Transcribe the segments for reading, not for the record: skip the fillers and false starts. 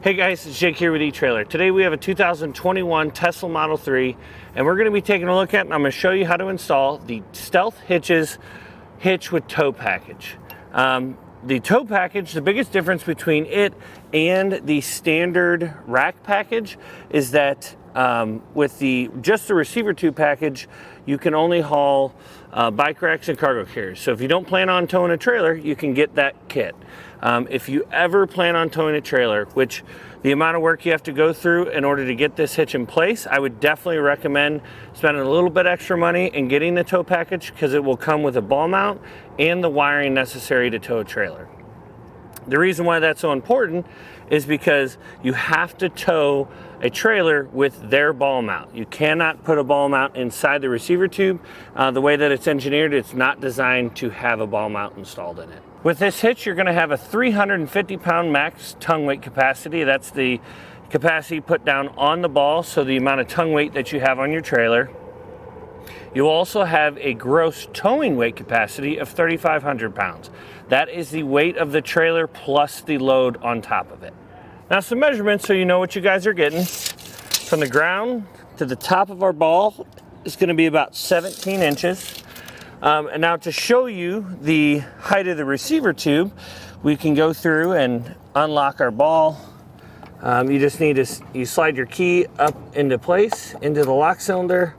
Hey guys, it's Jake here with eTrailer. Today we have a 2021 Tesla Model 3 and we're going to be taking a look at and I'm going to show you how to install the Stealth Hitches Hitch with tow package. The tow package, the biggest difference between it and the standard rack package is that with just the receiver tube package, you can only haul bike racks and cargo carriers. So if you don't plan on towing a trailer, you can get that kit. If you ever plan on towing a trailer, which the amount of work you have to go through in order to get this hitch in place, I would definitely recommend spending a little bit extra money and getting the tow package because it will come with a ball mount and the wiring necessary to tow a trailer. The reason why that's so important is because you have to tow a trailer with their ball mount. You cannot put a ball mount inside the receiver tube. The way that it's engineered, it's not designed to have a ball mount installed in it. With this hitch, you're gonna have a 350-pound max tongue weight capacity. That's the capacity put down on the ball, so the amount of tongue weight that you have on your trailer. You also have a gross towing weight capacity of 3,500 pounds. That is the weight of the trailer plus the load on top of it. Now some measurements so you know what you guys are getting. From the ground to the top of our ball is gonna be about 17 inches. And now to show you the height of the receiver tube, we can go through and unlock our ball. You just need to you slide your key up into place, into the lock cylinder,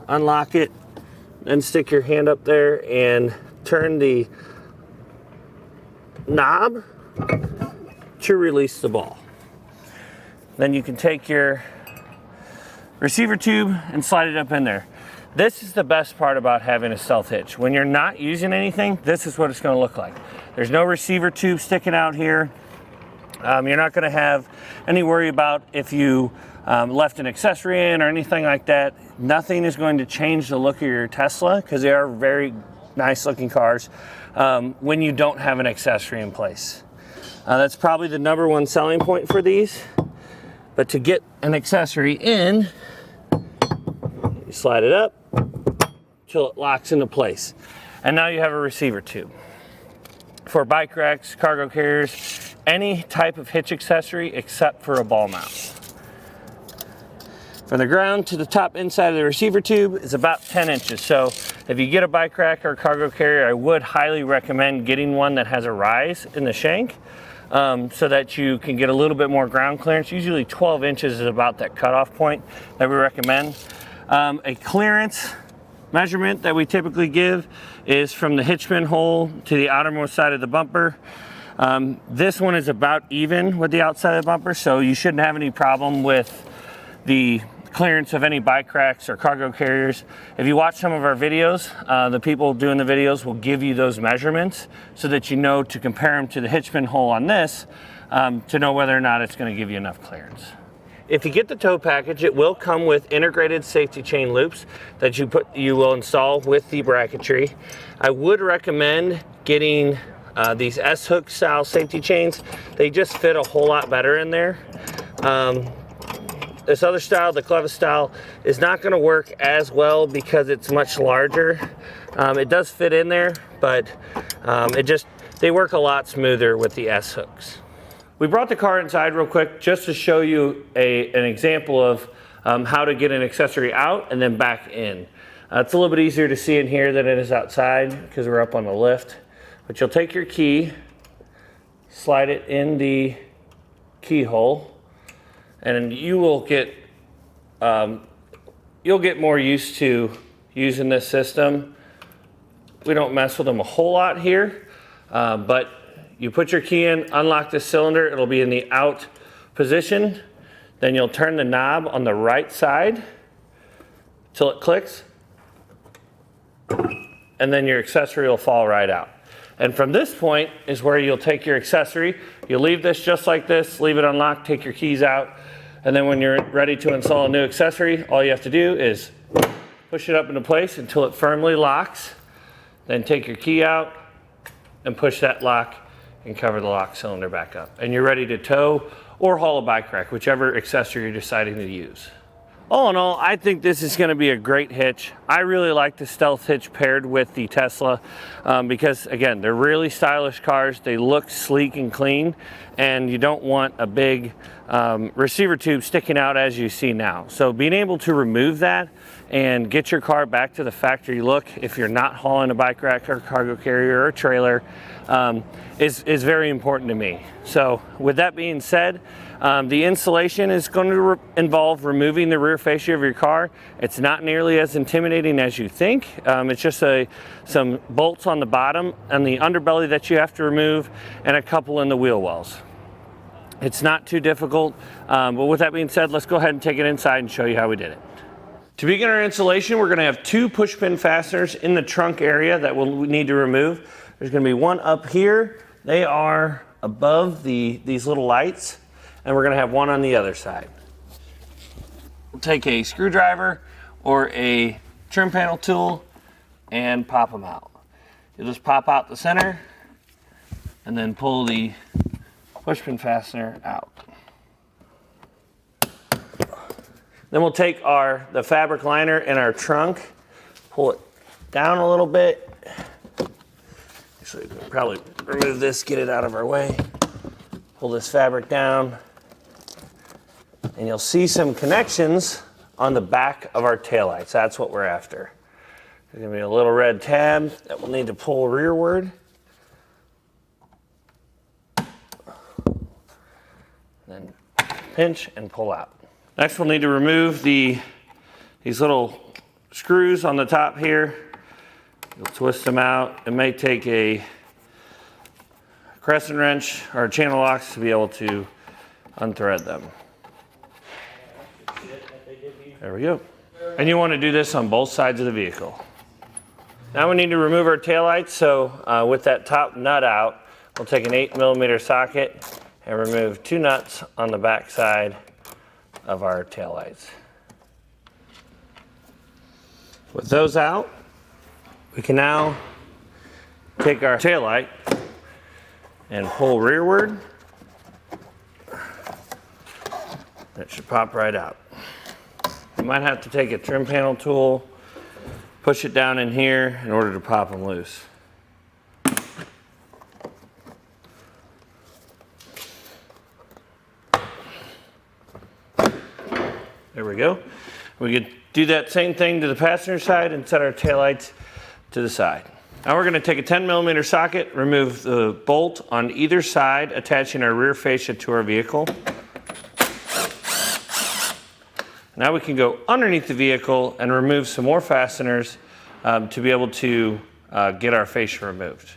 unlock it, then stick your hand up there and turn the knob to release the ball. Then you can take your receiver tube and slide it up in there. This is the best part about having a Stealth hitch. When you're not using anything, this is what it's going to look like. There's no receiver tube sticking out here. You're not going to have any worry about if you left an accessory in or anything like that. Nothing is going to change the look of your Tesla because they are very nice looking cars when you don't have an accessory in place. That's probably the #1 selling point for these. But to get an accessory in, you slide it up till it locks into place. And now you have a receiver tube. For bike racks, cargo carriers, any type of hitch accessory except for a ball mount. From the ground to the top inside of the receiver tube is about 10 inches. So if you get a bike rack or cargo carrier, I would highly recommend getting one that has a rise in the shank so that you can get a little bit more ground clearance. Usually 12 inches is about that cutoff point that we recommend. A clearance measurement that we typically give is from the hitch pin hole to the outermost side of the bumper. This one is about even with the outside of the bumper, so you shouldn't have any problem with the clearance of any bike racks or cargo carriers. If you watch some of our videos, the people doing the videos will give you those measurements so that you know to compare them to the hitch pin hole on this to know whether or not it's going to give you enough clearance. If you get the tow package, it will come with integrated safety chain loops that you will install with the bracketry. I would recommend getting these S-hook style safety chains. They just fit a whole lot better in there. This other style, the clevis style, is not going to work as well because it's much larger. It does fit in there, but they work a lot smoother with the S-hooks. We brought the car inside real quick just to show you an example of how to get an accessory out and then back in. It's a little bit easier to see in here than it is outside because we're up on the lift. But you'll take your key, slide it in the keyhole, and you will get you'll get more used to using this system. We don't mess with them a whole lot here, but you put your key in, unlock the cylinder, it'll be in the out position. Then you'll turn the knob on the right side till it clicks, and then your accessory will fall right out. And from this point is where you'll take your accessory. You'll leave this just like this, leave it unlocked, take your keys out, and then when you're ready to install a new accessory, all you have to do is push it up into place until it firmly locks. Then take your key out and push that lock and cover the lock cylinder back up. And you're ready to tow or haul a bike rack, whichever accessory you're deciding to use. All in all, I think this is going to be a great hitch. I really like the Stealth Hitch paired with the Tesla because, again, they're really stylish cars. They look sleek and clean, and you don't want a big receiver tube sticking out as you see now. So being able to remove that and get your car back to the factory look, if you're not hauling a bike rack or cargo carrier or a trailer, is very important to me. So with that being said, the installation is going to involve removing the rear fascia of your car. It's not nearly as intimidating as you think. It's just some bolts on the bottom and the underbelly that you have to remove, and a couple in the wheel wells. It's not too difficult, but with that being said, let's go ahead and take it inside and show you how we did it. To begin our installation, we're going to have 2 push pin fasteners in the trunk area that we'll need to remove. There's going to be one up here. They are above these little lights, and we're going to have one on the other side. We'll take a screwdriver or a trim panel tool and pop them out. You'll just pop out the center and then pull the push pin fastener out. Then we'll take the fabric liner in our trunk, pull it down a little bit. Actually, we can probably remove this, get it out of our way. Pull this fabric down, and you'll see some connections on the back of our taillights. That's what we're after. There's gonna be a little red tab that we'll need to pull rearward. Then pinch and pull out. Next, we'll need to remove these little screws on the top here. You'll twist them out. It may take a crescent wrench or a channel locks to be able to unthread them. There we go. And you want to do this on both sides of the vehicle. Now we need to remove our taillights. So with that top nut out, we'll take an 8mm socket and remove 2 nuts on the back side of our taillights. With those out, we can now take our taillight and pull rearward. That should pop right out. You might have to take a trim panel tool, push it down in here in order to pop them loose. There we go. We could do that same thing to the passenger side and set our taillights to the side. Now we're going to take a 10mm socket, remove the bolt on either side, attaching our rear fascia to our vehicle. Now we can go underneath the vehicle and remove some more fasteners to be able to get our fascia removed.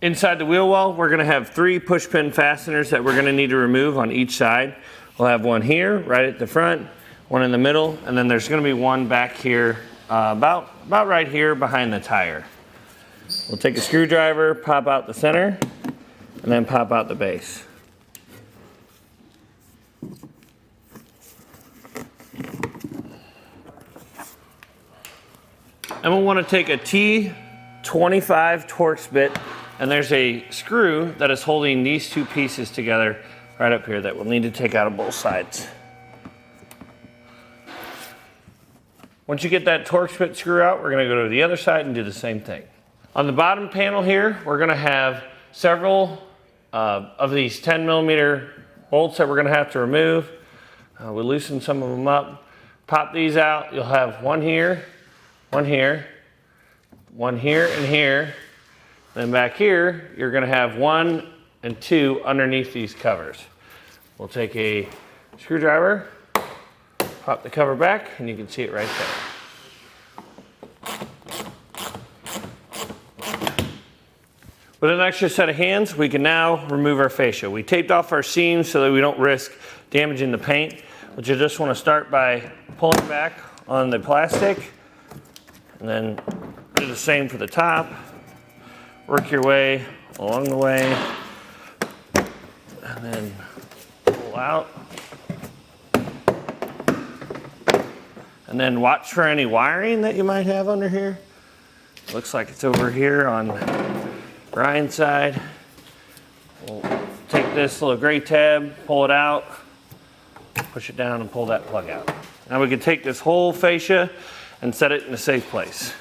Inside the wheel well, we're going to have 3 push pin fasteners that we're going to need to remove on each side. We'll have one here, right at the front, one in the middle, and then there's going to be one back here, about right here behind the tire. We'll take a screwdriver, pop out the center, and then pop out the base. And we'll want to take a T25 Torx bit, and there's a screw that is holding these 2 pieces together right up here that we'll need to take out of both sides. Once you get that Torx bit screw out, we're going to go to the other side and do the same thing. On the bottom panel here, we're going to have several of these 10mm bolts that we're going to have to remove. We'll loosen some of them up, pop these out. You'll have one here, one here, one here and here. Then back here, you're going to have 1 and 2 underneath these covers. We'll take a screwdriver, pop the cover back, and you can see it right there. With an extra set of hands, we can now remove our fascia. We taped off our seams so that we don't risk damaging the paint, but you just want to start by pulling back on the plastic, and then do the same for the top. Work your way along the way, and then pull out. And then watch for any wiring that you might have under here. Looks like it's over here on Ryan's side. We'll take this little gray tab, pull it out, push it down and pull that plug out. Now we can take this whole fascia and set it in a safe place.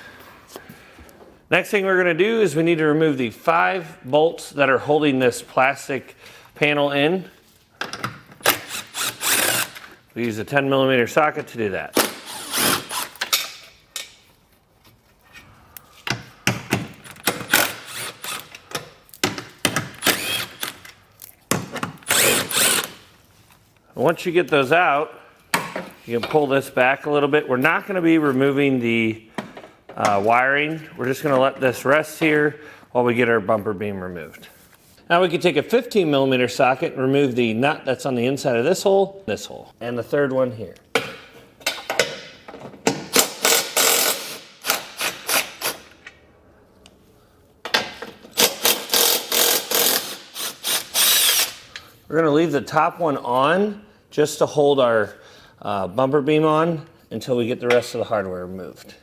Next thing we're going to do is we need to remove the 5 bolts that are holding this plastic panel in. We use a 10mm socket to do that. Once you get those out, you can pull this back a little bit. We're not going to be removing the wiring. We're just going to let this rest here while we get our bumper beam removed. Now we can take a 15mm socket and remove the nut that's on the inside of this hole, and the third one here. We're going to leave the top one on just to hold our bumper beam on until we get the rest of the hardware removed.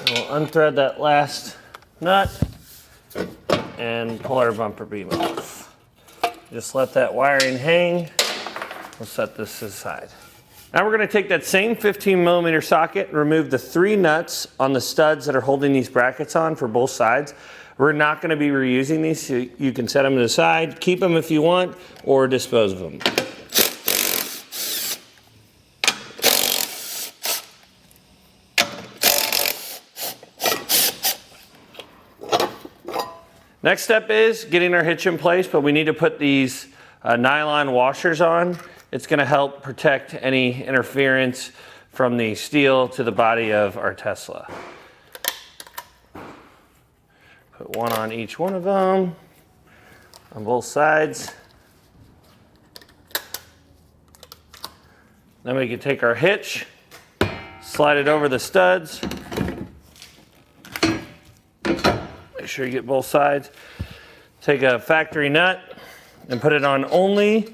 We'll unthread that last nut and pull our bumper beam off. Just let that wiring hang. We'll set this aside. Now we're going to take that same 15mm socket and remove the 3 nuts on the studs that are holding these brackets on for both sides. We're not going to be reusing these, so you can set them to the side, keep them if you want, or dispose of them. Next step is getting our hitch in place, but we need to put these nylon washers on. It's going to help protect any interference from the steel to the body of our Tesla. Put one on each one of them, on both sides. Then we can take our hitch, slide it over the studs. Make sure you get both sides. Take a factory nut and put it on only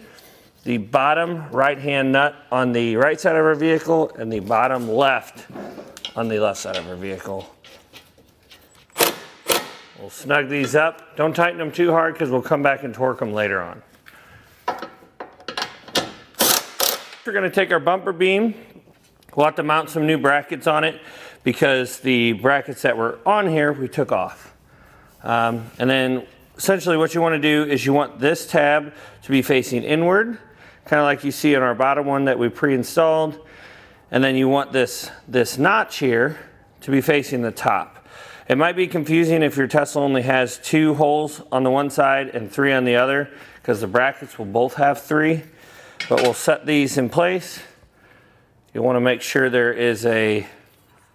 the bottom right-hand nut on the right side of our vehicle and the bottom left on the left side of our vehicle. We'll snug these up. Don't tighten them too hard because we'll come back and torque them later on. We're going to take our bumper beam. We'll have to mount some new brackets on it because the brackets that were on here we took off. And then essentially what you want to do is you want this tab to be facing inward, kind of like you see on our bottom one that we pre-installed. And then you want this notch here to be facing the top. It might be confusing if your Tesla only has 2 holes on the one side and 3 on the other, because the brackets will both have 3. But we'll set these in place. You want to make sure there is a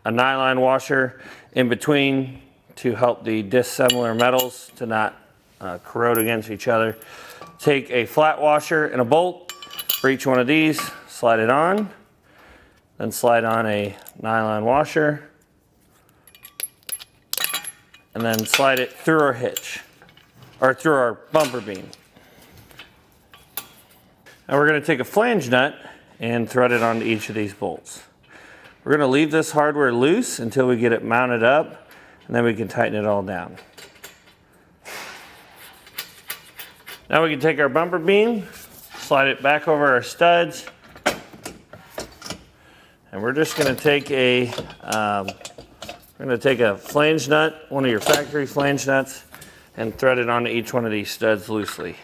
nylon washer in between to help the dissimilar metals to not corrode against each other. Take a flat washer and a bolt for each one of these, slide it on, then slide on a nylon washer, and then slide it through our hitch, or through our bumper beam. Now we're going to take a flange nut and thread it onto each of these bolts. We're going to leave this hardware loose until we get it mounted up, and then we can tighten it all down. Now we can take our bumper beam, slide it back over our studs, and we're just going to take a flange nut, one of your factory flange nuts, and thread it onto each one of these studs loosely.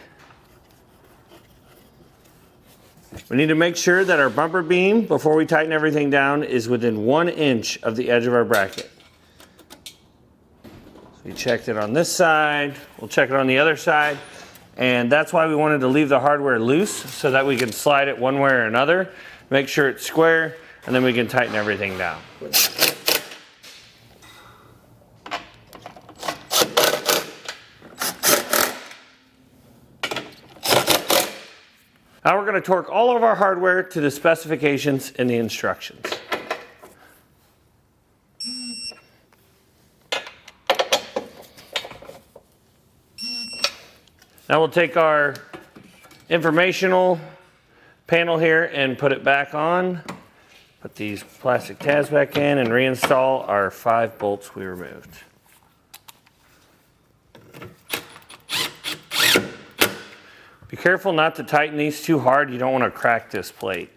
We need to make sure that our bumper beam, before we tighten everything down, is within 1 inch of the edge of our bracket. So we checked it on this side, we'll check it on the other side, and that's why we wanted to leave the hardware loose so that we can slide it one way or another, make sure it's square, and then we can tighten everything down. Now we're going to torque all of our hardware to the specifications in the instructions. Now we'll take our informational panel here and put it back on. Put these plastic tabs back in and reinstall our 5 bolts we removed. careful not to tighten these too hard. You don't want to crack this plate.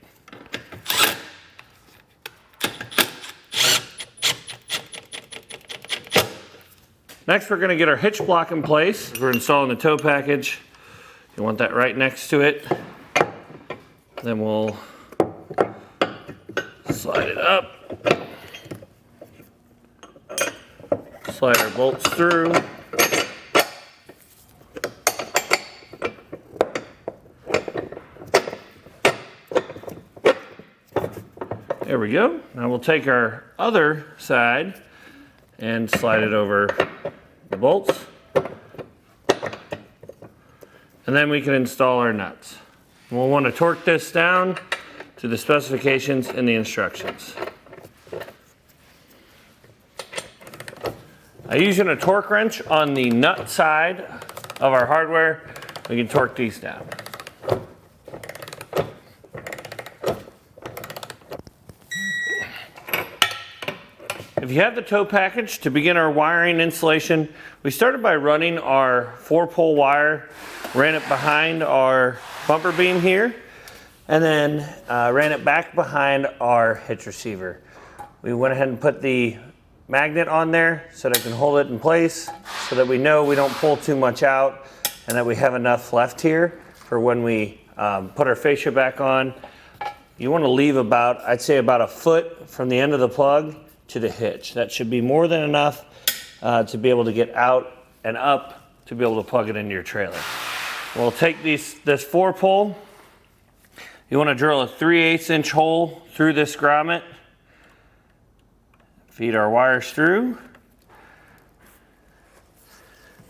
Next, we're going to get our hitch block in place. We're installing the tow package. You want that right next to it. Then we'll slide it up. Slide our bolts through. There we go. Now we'll take our other side and slide it over the bolts. And then we can install our nuts. We'll want to torque this down to the specifications in the instructions. Using a torque wrench on the nut side of our hardware, we can torque these down. If you have the tow package, to begin our wiring installation, we started by running our 4-pole wire, ran it behind our bumper beam here, and then ran it back behind our hitch receiver. We went ahead and put the magnet on there so that it can hold it in place, so that we know we don't pull too much out and that we have enough left here for when we put our fascia back on. You want to leave about, I'd say about a foot from the end of the plug to the hitch. That should be more than enough to be able to get out and up to be able to plug it into your trailer. We'll take this 4-pole. You want to drill a 3/8 inch hole through this grommet. Feed our wires through.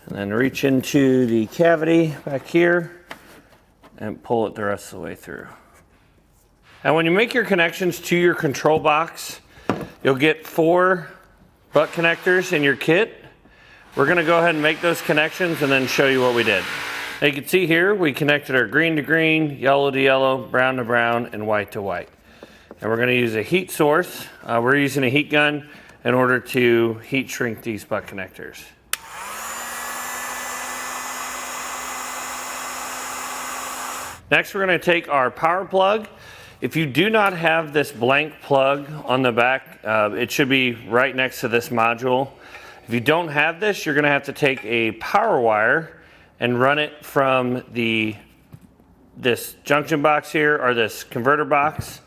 And then reach into the cavity back here and pull it the rest of the way through. Now when you make your connections to your control box, you'll get 4 butt connectors in your kit. We're going to go ahead and make those connections and then show you what we did. Now you can see here we connected our green to green, yellow to yellow, brown to brown, and white to white. And we're going to use a heat source. We're using a heat gun in order to heat shrink these butt connectors. Next, we're going to take our power plug. If you do not have this blank plug on the back, it should be right next to this module. If you don't have this, you're going to have to take a power wire and run it from this junction box here, or this converter box,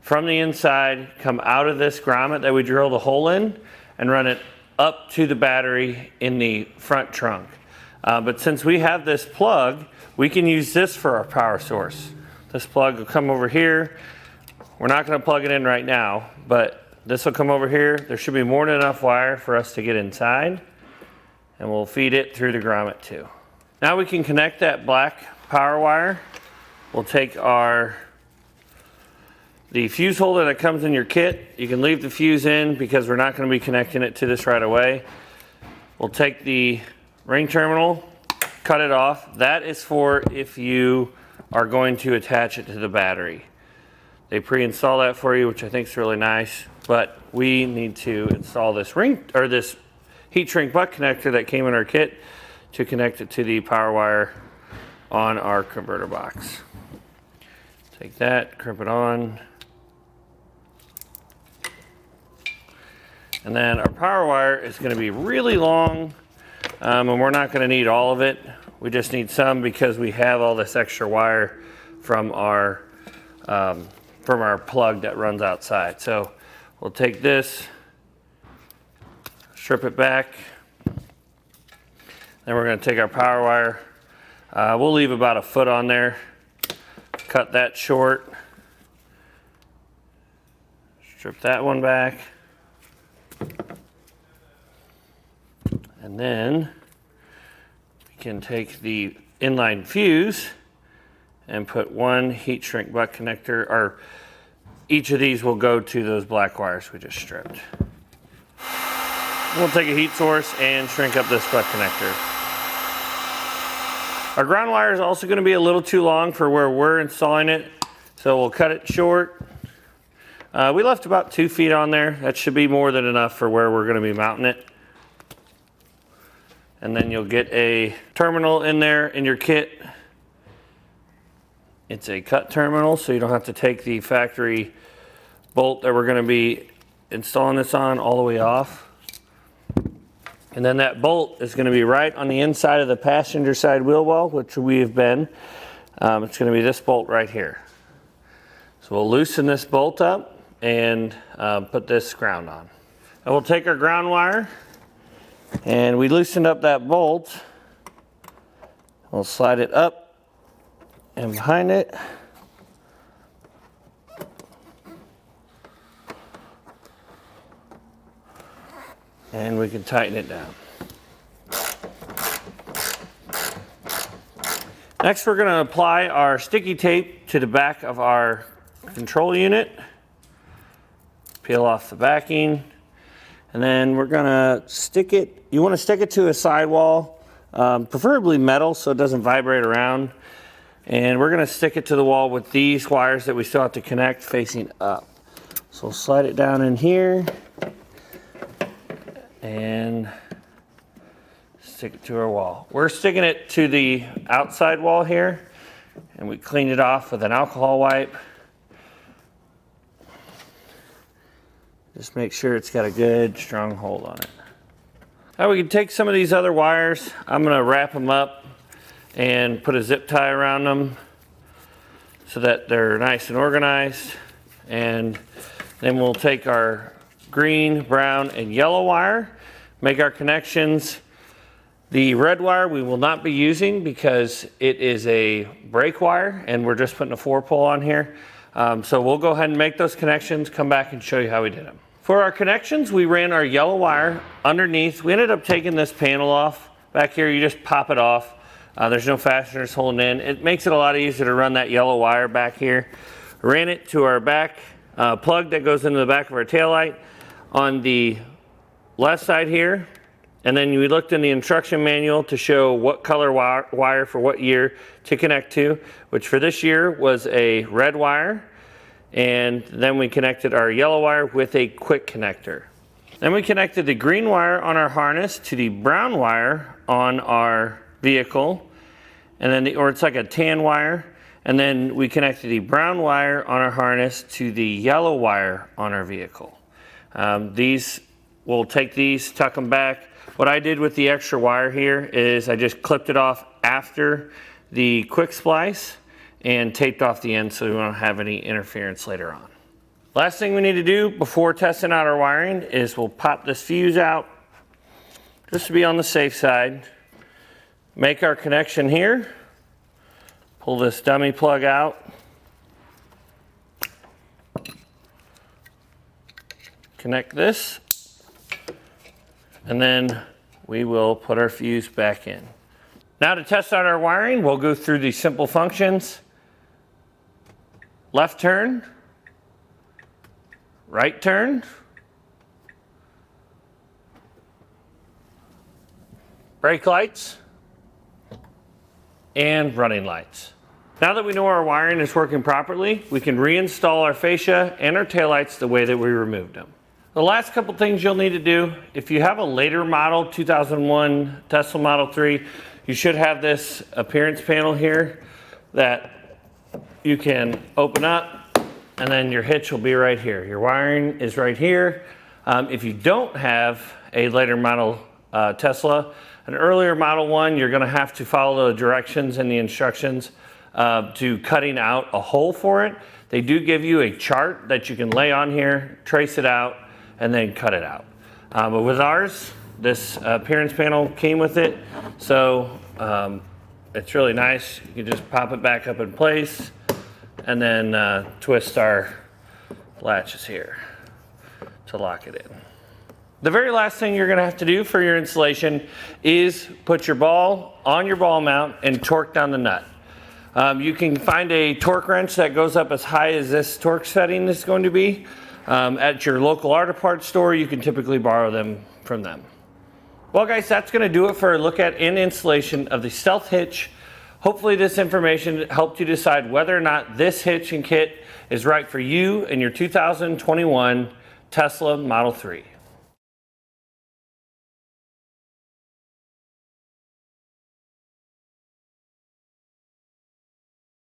from the inside, come out of this grommet that we drilled a hole in, and run it up to the battery in the front trunk. But since we have this plug, we can use this for our power source. This plug will come over here. We're not going to plug it in right now, but this will come over here. There should be more than enough wire for us to get inside, and we'll feed it through the grommet too. Now we can connect that black power wire. We'll take the fuse holder that comes in your kit. You can leave the fuse in because we're not going to be connecting it to this right away. We'll take the ring terminal, cut it off. That is for if you are going to attach it to the battery. They pre-install that for you, which I think is really nice, but we need to install this ring, or this heat shrink butt connector that came in our kit, to connect it to the power wire on our converter box. Take that, crimp it on. And then our power wire is going to be really long, and we're not going to need all of it. We just need some because we have all this extra wire from our plug that runs outside. So we'll take this, strip it back. Then we're going to take our power wire. We'll leave about a foot on there. Cut that short. Strip that one back. And then we can take the inline fuse and put one heat shrink butt connector, or each of these will go to those black wires we just stripped. We'll take a heat source and shrink up this butt connector. Our ground wire is also going to be a little too long for where we're installing it, so we'll cut it short. We left about 2 feet on there. That should be more than enough for where we're going to be mounting it. And then you'll get a terminal in there in your kit It's a cut terminal, so you don't have to take the factory bolt that we're going to be installing this on all the way off. And then that bolt is going to be right on the inside of the passenger side wheel well, which we have been. It's going to be this bolt right here. So we'll loosen this bolt up and put this ground on. And we'll take our ground wire, and we loosened up that bolt. We'll slide it up and behind it. And we can tighten it down. Next, we're going to apply our sticky tape to the back of our control unit. Peel off the backing. And then we're going to stick it, you want to stick it to a sidewall, preferably metal so it doesn't vibrate around. And we're going to stick it to the wall with these wires that we still have to connect facing up. So we'll slide it down in here and stick it to our wall. We're sticking it to the outside wall here, and we cleaned it off with an alcohol wipe. Just make sure it's got a good strong hold on it. Now we can take some of these other wires. I'm going to wrap them up and put a zip tie around them so that they're nice and organized. And then we'll take our green, brown, and yellow wire, make our connections. The red wire we will not be using because it is a brake wire and we're just putting a 4-pole on here. So we'll go ahead and make those connections, come back and show you how we did them. For our connections, we ran our yellow wire underneath. We ended up taking this panel off. Back here, you just pop it off. There's no fasteners holding in. It makes it a lot easier to run that yellow wire back here. Ran it to our back plug that goes into the back of our taillight on the left side here. And then we looked in the instruction manual to show what color wire for what year to connect to, which for this year was a red wire. And then we connected our yellow wire with a quick connector. Then we connected the green wire on our harness to the brown wire on our vehicle. And then, or it's like a tan wire. And then we connected the brown wire on our harness to the yellow wire on our vehicle. We'll take these, tuck them back. What I did with the extra wire here is I just clipped it off after the quick splice and taped off the end so we won't have any interference later on. Last thing we need to do before testing out our wiring is we'll pop this fuse out just to be on the safe side. Make our connection here. Pull this dummy plug out. Connect this. And then we will put our fuse back in. Now to test out our wiring, we'll go through the simple functions. Left turn, right turn, brake lights, and running lights. Now that we know our wiring is working properly, we can reinstall our fascia and our taillights the way that we removed them. The last couple things you'll need to do, if you have a later model, 2001 Tesla Model 3, you should have this appearance panel here that you can open up, and then your hitch will be right here. Your wiring is right here. If you don't have a later model Tesla, an earlier Model 1, you're gonna have to follow the directions and the instructions to cutting out a hole for it. They do give you a chart that you can lay on here, trace it out, and then cut it out. But with ours, this appearance panel came with it, so it's really nice. You can just pop it back up in place and then twist our latches here to lock it in. The very last thing you're gonna have to do for your installation is put your ball on your ball mount and torque down the nut. You can find a torque wrench that goes up as high as this torque setting is going to be. At your local auto parts store, you can typically borrow them from them. Well guys, that's going to do it for a look at and installation of the Stealth Hitch. Hopefully this information helped you decide whether or not this hitch and kit is right for you and your 2021 Tesla Model 3.